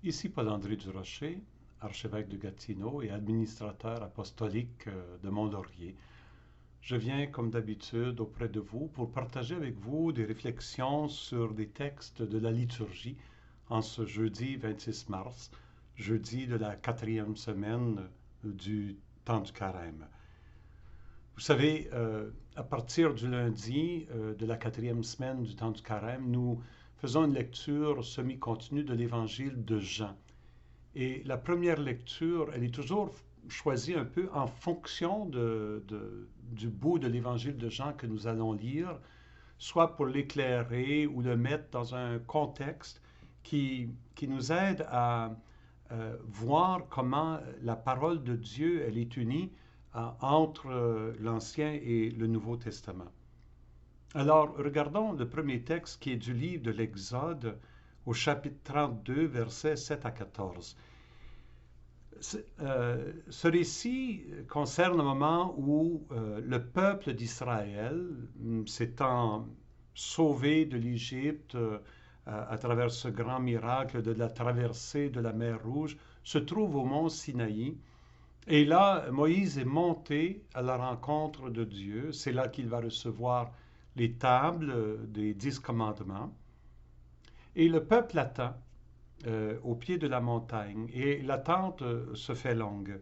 Ici Paul-André Durocher, archevêque de Gatineau et administrateur apostolique de Mont-Laurier. Je viens, comme d'habitude, auprès de vous pour partager avec vous des réflexions sur des textes de la liturgie en ce jeudi 26 mars, jeudi de la quatrième semaine du temps du carême. Vous savez, à partir du lundi de la quatrième semaine du temps du carême, nous faisons une lecture semi-continue de l'évangile de Jean. Et la première lecture, elle est toujours choisie un peu en fonction du bout de l'évangile de Jean que nous allons lire, soit pour l'éclairer ou le mettre dans un contexte qui nous aide à voir comment la parole de Dieu, elle est unie entre l'Ancien et le Nouveau Testament. Alors, regardons le premier texte qui est du livre de l'Exode au chapitre 32, versets 7 à 14. Ce récit concerne le moment où le peuple d'Israël, s'étant sauvé de l'Égypte à travers ce grand miracle de la traversée de la mer Rouge, se trouve au mont Sinaï. Et là, Moïse est monté à la rencontre de Dieu. C'est là qu'il va recevoir les tables des 10 commandements. Et le peuple attend au pied de la montagne. Et l'attente se fait longue.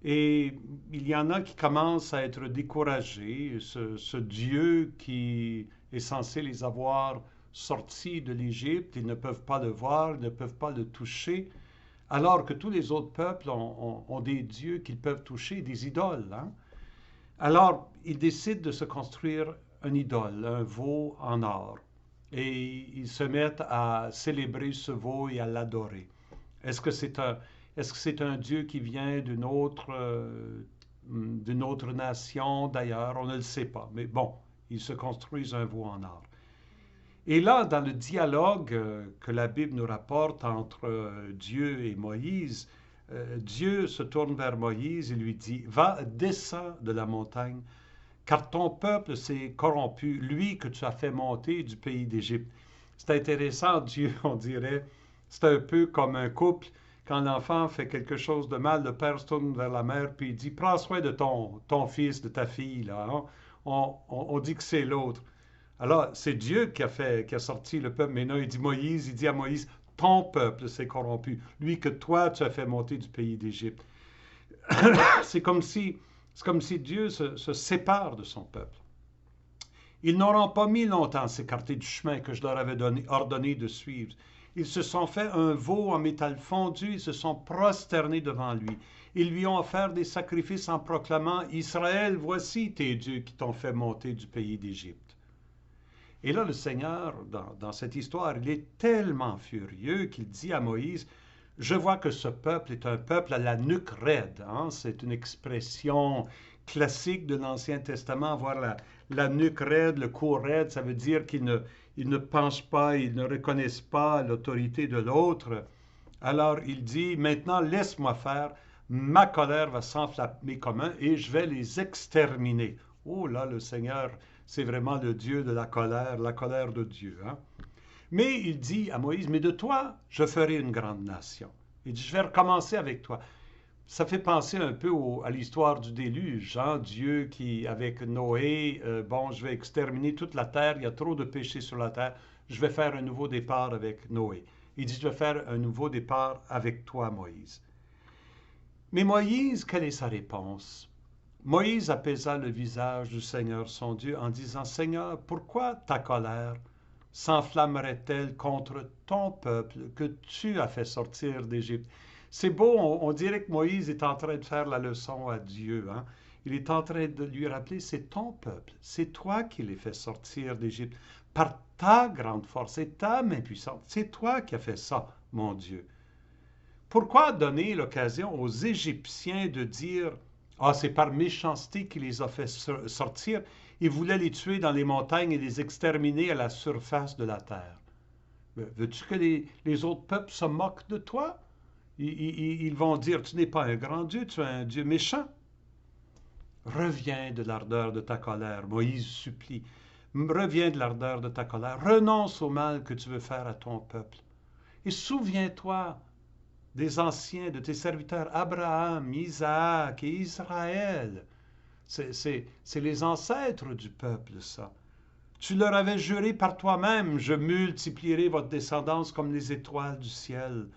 Et il y en a qui commencent à être découragés. Ce Dieu qui est censé les avoir sortis de l'Égypte, ils ne peuvent pas le voir, ils ne peuvent pas le toucher, alors que tous les autres peuples ont des dieux qu'ils peuvent toucher, des idoles. Hein? Alors, ils décident de se construire une idole, un veau en or. Et ils se mettent à célébrer ce veau et à l'adorer. Est-ce que c'est un, est-ce que c'est un Dieu qui vient d'une autre nation d'ailleurs? On ne le sait pas. Mais bon, ils se construisent un veau en or. Et là, dans le dialogue que la Bible nous rapporte entre Dieu et Moïse, Dieu se tourne vers Moïse et lui dit, va, descends de la montagne, car ton peuple s'est corrompu, lui que tu as fait monter du pays d'Égypte. C'est intéressant, Dieu, on dirait, c'est un peu comme un couple. Quand l'enfant fait quelque chose de mal, le père se tourne vers la mère puis il dit, prends soin de ton fils, de ta fille. Là, hein? On dit que c'est l'autre. Alors, c'est Dieu qui a sorti le peuple. Mais non, il dit Moïse, il dit à Moïse, ton peuple s'est corrompu, lui que toi tu as fait monter du pays d'Égypte. c'est comme si, c'est comme si Dieu se sépare de son peuple. Ils n'auront pas mis longtemps à s'écarter du chemin que je leur avais ordonné de suivre. Ils se sont fait un veau en métal fondu, ils se sont prosternés devant lui. Ils lui ont offert des sacrifices en proclamant Israël, voici tes dieux qui t'ont fait monter du pays d'Égypte. Et là, le Seigneur, dans cette histoire, il est tellement furieux qu'il dit à Moïse, je vois que ce peuple est un peuple à la nuque raide. Hein? C'est une expression classique de l'Ancien Testament, avoir la nuque raide, le cou raide, ça veut dire qu'ils ne pensent pas, ils ne reconnaissent pas l'autorité de l'autre. Alors il dit, maintenant laisse-moi faire, ma colère va s'enflammer comme un et je vais les exterminer. Oh là, le Seigneur, c'est vraiment le Dieu de la colère de Dieu. Hein? Mais il dit à Moïse, mais de toi, je ferai une grande nation. Il dit, je vais recommencer avec toi. Ça fait penser un peu à l'histoire du déluge, hein? Dieu qui, avec Noé, bon, je vais exterminer toute la terre, il y a trop de péchés sur la terre, je vais faire un nouveau départ avec Noé. Il dit, je vais faire un nouveau départ avec toi, Moïse. Mais Moïse, quelle est sa réponse? Moïse apaisa le visage du Seigneur son Dieu en disant, Seigneur, pourquoi ta colère s'enflammerait-elle contre ton peuple que tu as fait sortir d'Égypte? C'est beau, on dirait que Moïse est en train de faire la leçon à Dieu. Hein? Il est en train de lui rappeler, c'est ton peuple, c'est toi qui les fait sortir d'Égypte par ta grande force et ta main puissante. C'est toi qui as fait ça, mon Dieu. Pourquoi donner l'occasion aux Égyptiens de dire, ah, c'est par méchanceté qu'il les a fait sortir, il voulait les tuer dans les montagnes et les exterminer à la surface de la terre. Veux-tu que les autres peuples se moquent de toi? Ils vont dire, tu n'es pas un grand Dieu, tu es un Dieu méchant. Reviens de l'ardeur de ta colère, Moïse supplie. Reviens de l'ardeur de ta colère, renonce au mal que tu veux faire à ton peuple. Et souviens-toi des anciens, de tes serviteurs Abraham, Isaac et Israël. C'est les ancêtres du peuple, ça. Tu leur avais juré par toi-même, je multiplierai votre descendance comme les étoiles du ciel.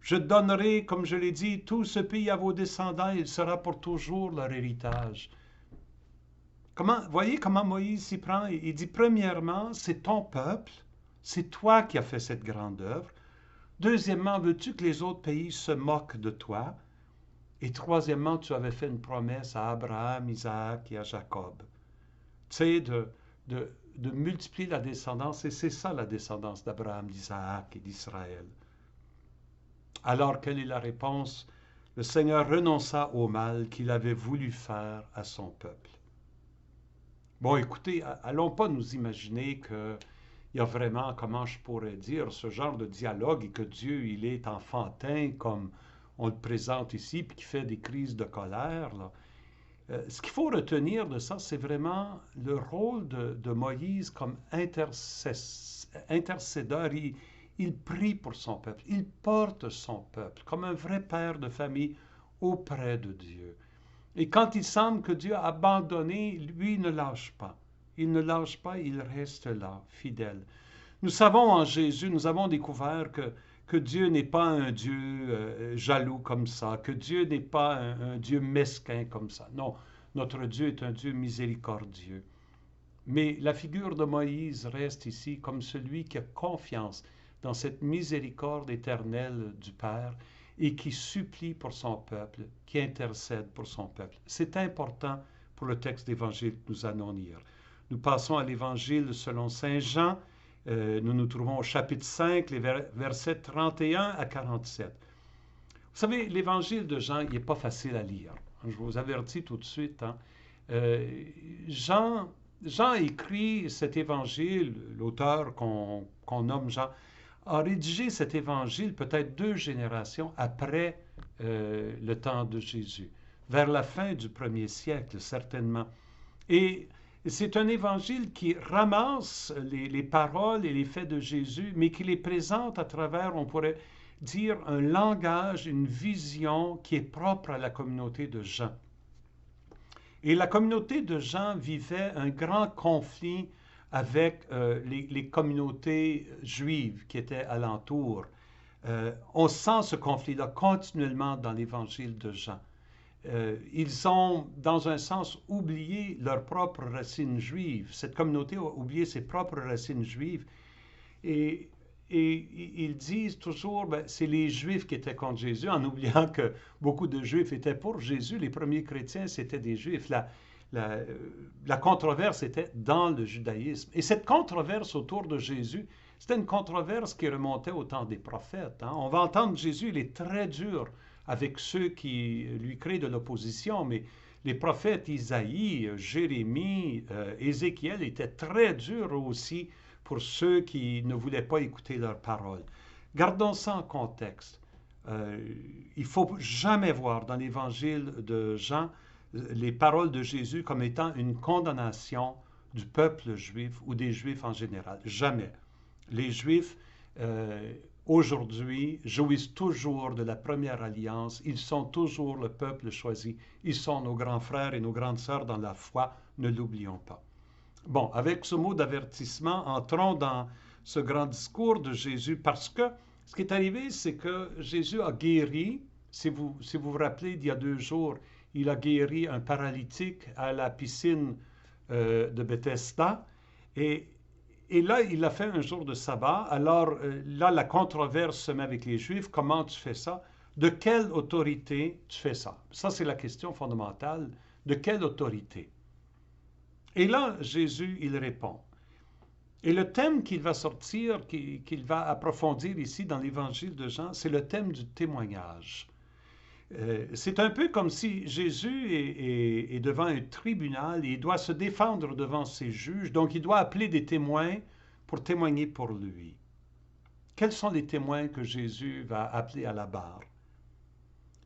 Je donnerai, comme je l'ai dit, tout ce pays à vos descendants, il sera pour toujours leur héritage. Voyez comment Moïse s'y prend? Il dit, premièrement, c'est ton peuple, c'est toi qui as fait cette grande œuvre. Deuxièmement, veux-tu que les autres pays se moquent de toi? Et troisièmement, tu avais fait une promesse à Abraham, Isaac et à Jacob. Tu sais, de multiplier la descendance, et c'est ça la descendance d'Abraham, d'Isaac et d'Israël. Alors, quelle est la réponse? Le Seigneur renonça au mal qu'il avait voulu faire à son peuple. Bon, écoutez, allons pas nous imaginer qu'il y a vraiment, comment je pourrais dire, ce genre de dialogue et que Dieu, il est enfantin comme on le présente ici, puis qui fait des crises de colère, là. Ce qu'il faut retenir de ça, c'est vraiment le rôle de Moïse comme intercédeur. Il prie pour son peuple, il porte son peuple comme un vrai père de famille auprès de Dieu. Et quand il semble que Dieu a abandonné, lui ne lâche pas. Il ne lâche pas, il reste là, fidèle. Nous savons en Jésus, nous avons découvert que Dieu n'est pas un Dieu jaloux comme ça, que Dieu n'est pas un Dieu mesquin comme ça. Non, notre Dieu est un Dieu miséricordieux. Mais la figure de Moïse reste ici comme celui qui a confiance dans cette miséricorde éternelle du Père et qui supplie pour son peuple, qui intercède pour son peuple. C'est important pour le texte d'évangile que nous allons lire. Nous passons à l'évangile selon Saint Jean. Nous nous trouvons au chapitre 5, les versets 31 à 47. Vous savez, l'évangile de Jean, il n'est pas facile à lire. Je vous avertis tout de suite. Hein. Jean écrit cet évangile, l'auteur qu'on nomme Jean, a rédigé cet évangile peut-être 2 générations après le temps de Jésus, vers la fin du 1er siècle, certainement. Et c'est un évangile qui ramasse les paroles et les faits de Jésus, mais qui les présente à travers, on pourrait dire, un langage, une vision qui est propre à la communauté de Jean. Et la communauté de Jean vivait un grand conflit avec les communautés juives qui étaient alentour. On sent ce conflit-là continuellement dans l'évangile de Jean. Ils ont, dans un sens, oublié leurs propres racines juives. Cette communauté a oublié ses propres racines juives. Et ils disent toujours, ben, c'est les Juifs qui étaient contre Jésus, en oubliant que beaucoup de Juifs étaient pour Jésus. Les premiers chrétiens, c'était des Juifs. La controverse était dans le judaïsme. Et cette controverse autour de Jésus, c'était une controverse qui remontait au temps des prophètes. Hein. On va entendre Jésus, il est très dur avec ceux qui lui créent de l'opposition, mais les prophètes Isaïe, Jérémie, Ézéchiel étaient très durs aussi pour ceux qui ne voulaient pas écouter leurs paroles. Gardons ça en contexte. Il ne faut jamais voir dans l'évangile de Jean les paroles de Jésus comme étant une condamnation du peuple juif ou des Juifs en général. Jamais. Les Juifs, aujourd'hui, jouissent toujours de la première alliance. Ils sont toujours le peuple choisi. Ils sont nos grands frères et nos grandes sœurs dans la foi. Ne l'oublions pas. Bon, avec ce mot d'avertissement, entrons dans ce grand discours de Jésus parce que ce qui est arrivé, c'est que Jésus a guéri, si vous vous rappelez, d'il y a 2 jours, il a guéri un paralytique à la piscine de Bethesda et là, il l'a fait un jour de sabbat. Alors là, la controverse se met avec les Juifs. Comment tu fais ça? De quelle autorité tu fais ça? Ça, c'est la question fondamentale. De quelle autorité? Et là, Jésus, il répond. Et le thème qu'il va sortir, qu'il va approfondir ici dans l'évangile de Jean, c'est le thème du témoignage. C'est un peu comme si Jésus est devant un tribunal et il doit se défendre devant ses juges, donc il doit appeler des témoins pour témoigner pour lui. Quels sont les témoins que Jésus va appeler à la barre?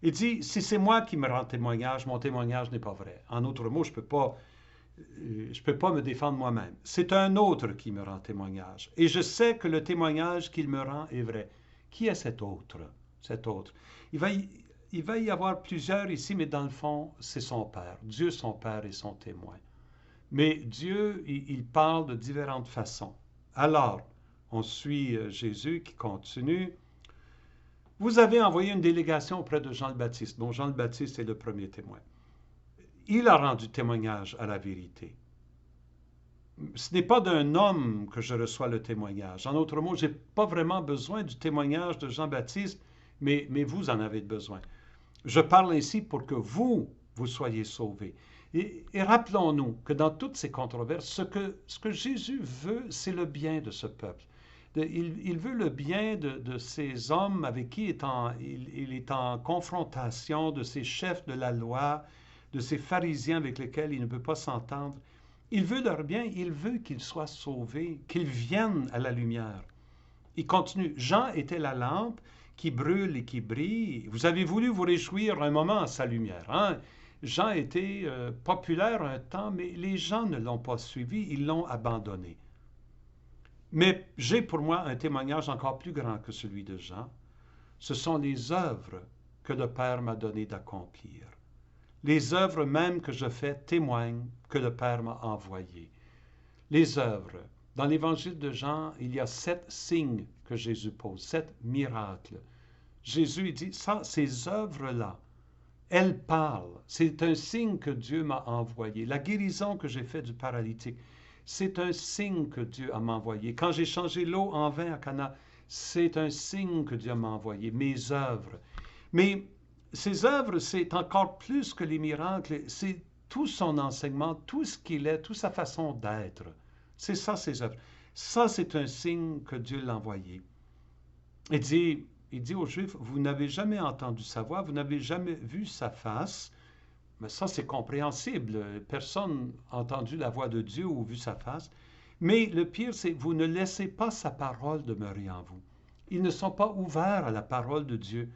Il dit, si c'est moi qui me rends témoignage, mon témoignage n'est pas vrai. En d'autres mots, je ne peux pas me défendre moi-même. C'est un autre qui me rend témoignage. Et je sais que le témoignage qu'il me rend est vrai. Qui est cet autre? cet autre. Il va y avoir plusieurs ici, mais dans le fond, c'est son Père. Dieu, son Père, est son témoin. Mais Dieu, il parle de différentes façons. Alors, on suit Jésus qui continue. Vous avez envoyé une délégation auprès de Jean le Baptiste, dont Jean le Baptiste est le premier témoin. Il a rendu témoignage à la vérité. Ce n'est pas d'un homme que je reçois le témoignage. En d'autres mots, je n'ai pas vraiment besoin du témoignage de Jean-Baptiste, mais vous en avez besoin. Je parle ainsi pour que vous soyez sauvés. Et rappelons-nous que dans toutes ces controverses, ce que Jésus veut, c'est le bien de ce peuple. Il veut le bien de ces hommes avec qui il est en confrontation, de ces chefs de la loi, de ces pharisiens avec lesquels il ne peut pas s'entendre. Il veut leur bien, il veut qu'ils soient sauvés, qu'ils viennent à la lumière. Il continue. Jean était la lampe qui brûle et qui brille. Vous avez voulu vous réjouir un moment à sa lumière. Hein? Jean était populaire un temps, mais les gens ne l'ont pas suivi, ils l'ont abandonné. Mais j'ai pour moi un témoignage encore plus grand que celui de Jean. Ce sont les œuvres que le Père m'a donné d'accomplir. Les œuvres même que je fais témoignent que le Père m'a envoyé. Les œuvres. Dans l'évangile de Jean, il y a 7 signes que Jésus pose, 7 miracles. Jésus dit, ça, ces œuvres-là, elles parlent. C'est un signe que Dieu m'a envoyé. La guérison que j'ai faite du paralytique, c'est un signe que Dieu m'a envoyé. Quand j'ai changé l'eau en vin à Cana, c'est un signe que Dieu m'a envoyé. Mes œuvres. Mais ces œuvres, c'est encore plus que les miracles. C'est tout son enseignement, tout ce qu'il est, toute sa façon d'être. C'est ça, ses œuvres. Ça, c'est un signe que Dieu l'a envoyé. Il dit aux Juifs, vous n'avez jamais entendu sa voix, vous n'avez jamais vu sa face. Mais ça, c'est compréhensible. Personne n'a entendu la voix de Dieu ou vu sa face. Mais le pire, c'est vous ne laissez pas sa parole demeurer en vous. Ils ne sont pas ouverts à la parole de Dieu,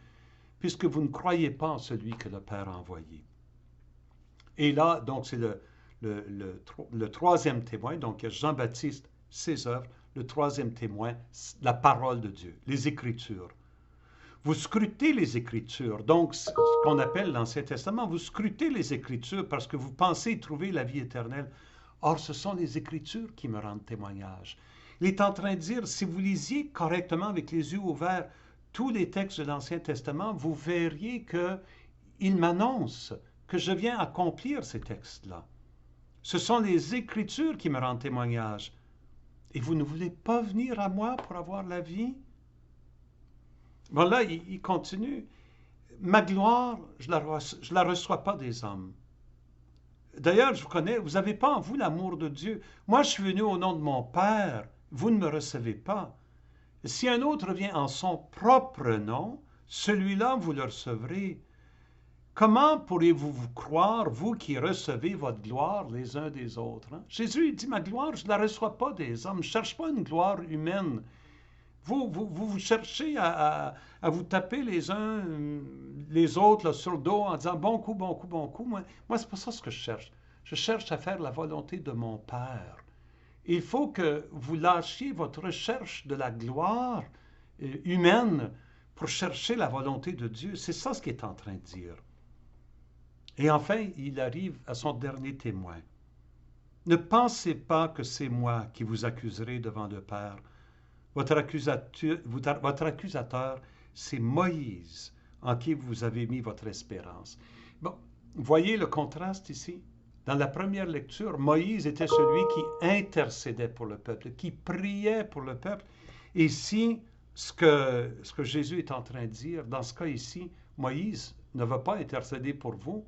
puisque vous ne croyez pas en celui que le Père a envoyé. Et là, donc, c'est le troisième témoin. Donc, il y a Jean-Baptiste, ses œuvres. Le troisième témoin, la parole de Dieu, les Écritures. Vous scrutez les Écritures, donc ce qu'on appelle l'Ancien Testament, vous scrutez les Écritures parce que vous pensez trouver la vie éternelle. Or, ce sont les Écritures qui me rendent témoignage. Il est en train de dire, si vous lisiez correctement avec les yeux ouverts tous les textes de l'Ancien Testament, vous verriez qu'il m'annonce que je viens accomplir ces textes-là. Ce sont les Écritures qui me rendent témoignage. Et vous ne voulez pas venir à moi pour avoir la vie? Bon, là, il continue. Ma gloire, je la reçois pas des hommes. D'ailleurs, je vous connais, vous n'avez pas en vous l'amour de Dieu. Moi, je suis venu au nom de mon Père. Vous ne me recevez pas. Si un autre vient en son propre nom, celui-là, vous le recevrez. Comment pourriez-vous vous croire, vous qui recevez votre gloire les uns des autres? Hein? Jésus dit, ma gloire, je ne la reçois pas des hommes. Je ne cherche pas une gloire humaine. Vous cherchez à vous taper les uns les autres là, sur le dos en disant bon coup, bon coup, bon coup. Moi c'est pas ça ce que je cherche. Je cherche à faire la volonté de mon Père. Il faut que vous lâchiez votre recherche de la gloire humaine pour chercher la volonté de Dieu. C'est ça ce qu'il est en train de dire. Et enfin, il arrive à son dernier témoin. Ne pensez pas que c'est moi qui vous accuserai devant le Père. Votre accusateur, c'est Moïse, en qui vous avez mis votre espérance. Bon, voyez le contraste ici? Dans la première lecture, Moïse était celui qui intercédait pour le peuple, qui priait pour le peuple. Et ici, ce que Jésus est en train de dire, dans ce cas ici, Moïse ne va pas intercéder pour vous.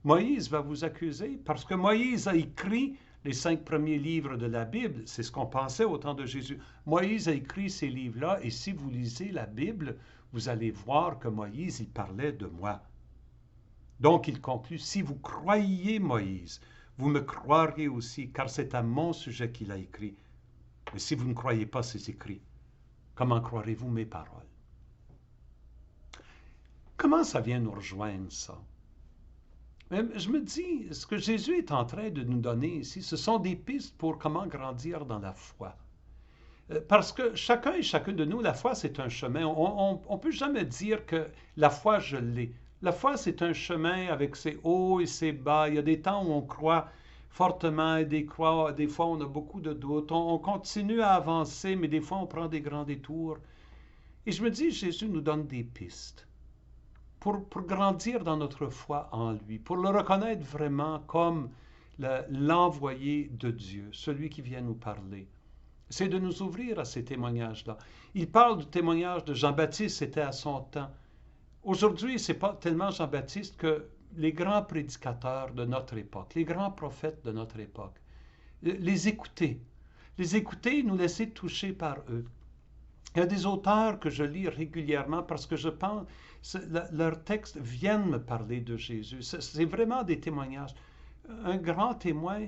Moïse va vous accuser parce que Moïse a écrit les 5 premiers livres de la Bible. C'est ce qu'on pensait au temps de Jésus. Moïse a écrit ces livres-là et si vous lisez la Bible, vous allez voir que Moïse, il parlait de moi. Donc, il conclut, si vous croyez Moïse, vous me croirez aussi, car c'est à mon sujet qu'il a écrit. Mais si vous ne croyez pas ses écrits, comment croirez-vous mes paroles? Comment ça vient nous rejoindre, ça? Je me dis, ce que Jésus est en train de nous donner ici, ce sont des pistes pour comment grandir dans la foi. Parce que chacun et chacune de nous, la foi, c'est un chemin. On ne peut jamais dire que la foi, je l'ai. La foi, c'est un chemin avec ses hauts et ses bas. Il y a des temps où on croit fortement et des fois on a beaucoup de doutes. On continue à avancer, mais des fois on prend des grands détours. Et je me dis, Jésus nous donne des pistes pour grandir dans notre foi en lui, pour le reconnaître vraiment comme l'envoyé de Dieu, celui qui vient nous parler. C'est de nous ouvrir à ces témoignages-là. Il parle du témoignage de Jean-Baptiste, c'était à son temps. Aujourd'hui, ce n'est pas tellement Jean-Baptiste que les grands prédicateurs de notre époque, les grands prophètes de notre époque. Les écouter. Les écouter, nous laisser toucher par eux. Il y a des auteurs que je lis régulièrement parce que je pense leurs textes viennent me parler de Jésus. C'est vraiment des témoignages. Un grand témoin,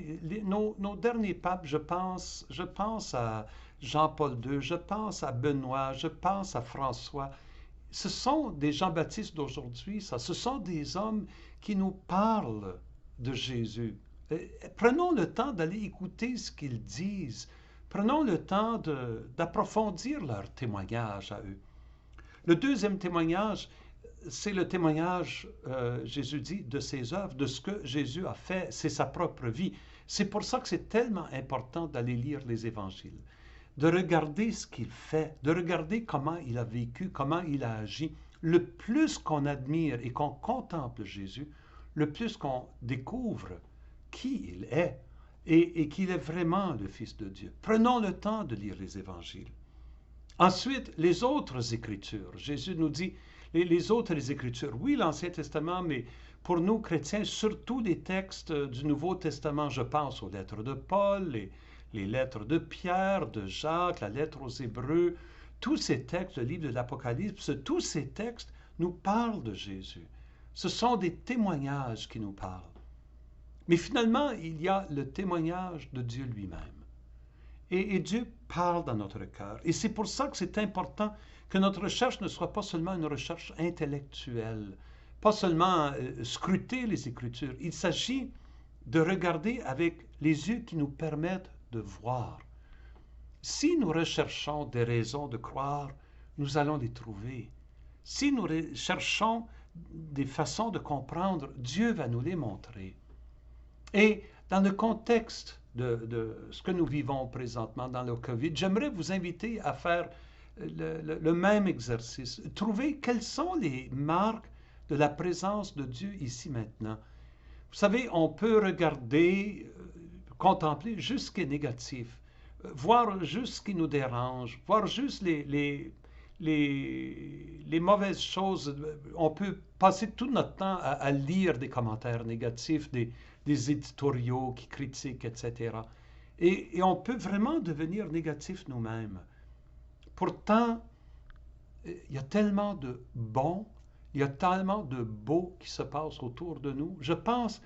nos derniers papes, je pense à Jean-Paul II, je pense à Benoît, je pense à François. Ce sont des Jean-Baptiste d'aujourd'hui, ça. Ce sont des hommes qui nous parlent de Jésus. Prenons le temps d'aller écouter ce qu'ils disent. Prenons le temps d'approfondir leur témoignage à eux. Le deuxième témoignage, c'est le témoignage, Jésus dit, de ses œuvres, de ce que Jésus a fait, c'est sa propre vie. C'est pour ça que c'est tellement important d'aller lire les évangiles, de regarder ce qu'il fait, de regarder comment il a vécu, comment il a agi. Le plus qu'on admire et qu'on contemple Jésus, le plus qu'on découvre qui il est et qu'il est vraiment le Fils de Dieu. Prenons le temps de lire les évangiles. Ensuite, les autres Écritures. Jésus nous dit, les autres Écritures, oui, l'Ancien Testament, mais pour nous chrétiens, surtout les textes du Nouveau Testament, je pense aux lettres de Paul, les lettres de Pierre, de Jacques, la lettre aux Hébreux, tous ces textes, le livre de l'Apocalypse, tous ces textes nous parlent de Jésus. Ce sont des témoignages qui nous parlent. Mais finalement, il y a le témoignage de Dieu lui-même. Et Dieu parle dans notre cœur. Et c'est pour ça que c'est important que notre recherche ne soit pas seulement une recherche intellectuelle, pas seulement scruter les Écritures. Il s'agit de regarder avec les yeux qui nous permettent de voir. Si nous recherchons des raisons de croire, nous allons les trouver. Si nous cherchons des façons de comprendre, Dieu va nous les montrer. Et dans le contexte de ce que nous vivons présentement dans le COVID, j'aimerais vous inviter à faire le même exercice. Trouver quelles sont les marques de la présence de Dieu ici maintenant. Vous savez, on peut regarder, contempler juste ce qui est négatif, voir juste ce qui nous dérange, voir juste les mauvaises choses. On peut passer tout notre temps à lire des commentaires négatifs, des éditoriaux qui critiquent, etc. Et on peut vraiment devenir négatif nous-mêmes. Pourtant, il y a tellement de bon, il y a tellement de beau qui se passe autour de nous. Je pense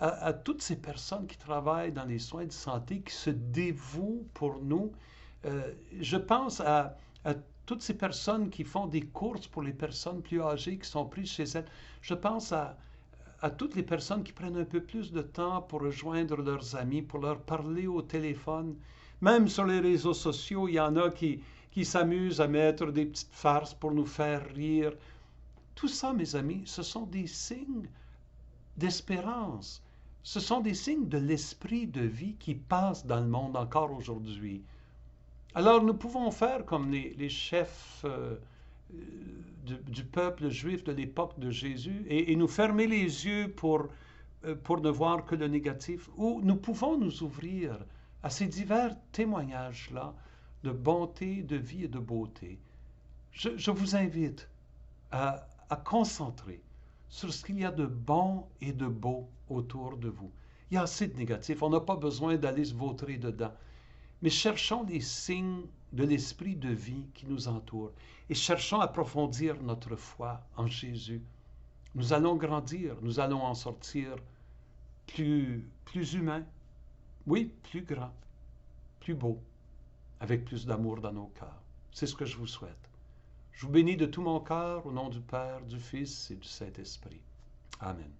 à toutes ces personnes qui travaillent dans les soins de santé, qui se dévouent pour nous. Je pense à toutes ces personnes qui font des courses pour les personnes plus âgées qui sont prises chez elles. Je pense à toutes les personnes qui prennent un peu plus de temps pour rejoindre leurs amis, pour leur parler au téléphone. Même sur les réseaux sociaux, il y en a qui s'amusent à mettre des petites farces pour nous faire rire. Tout ça, mes amis, ce sont des signes d'espérance. Ce sont des signes de l'esprit de vie qui passe dans le monde encore aujourd'hui. Alors nous pouvons faire comme les chefs du peuple juif de l'époque de Jésus et nous fermer les yeux pour ne voir que le négatif, ou nous pouvons nous ouvrir à ces divers témoignages-là de bonté, de vie et de beauté. Je vous invite à concentrer sur ce qu'il y a de bon et de beau autour de vous. Il y a assez de négatif, on n'a pas besoin d'aller se vautrer dedans. Mais cherchons les signes de l'esprit de vie qui nous entoure et cherchons à approfondir notre foi en Jésus. Nous allons grandir, nous allons en sortir plus humains, oui, plus grands, plus beaux, avec plus d'amour dans nos cœurs. C'est ce que je vous souhaite. Je vous bénis de tout mon cœur au nom du Père, du Fils et du Saint-Esprit. Amen.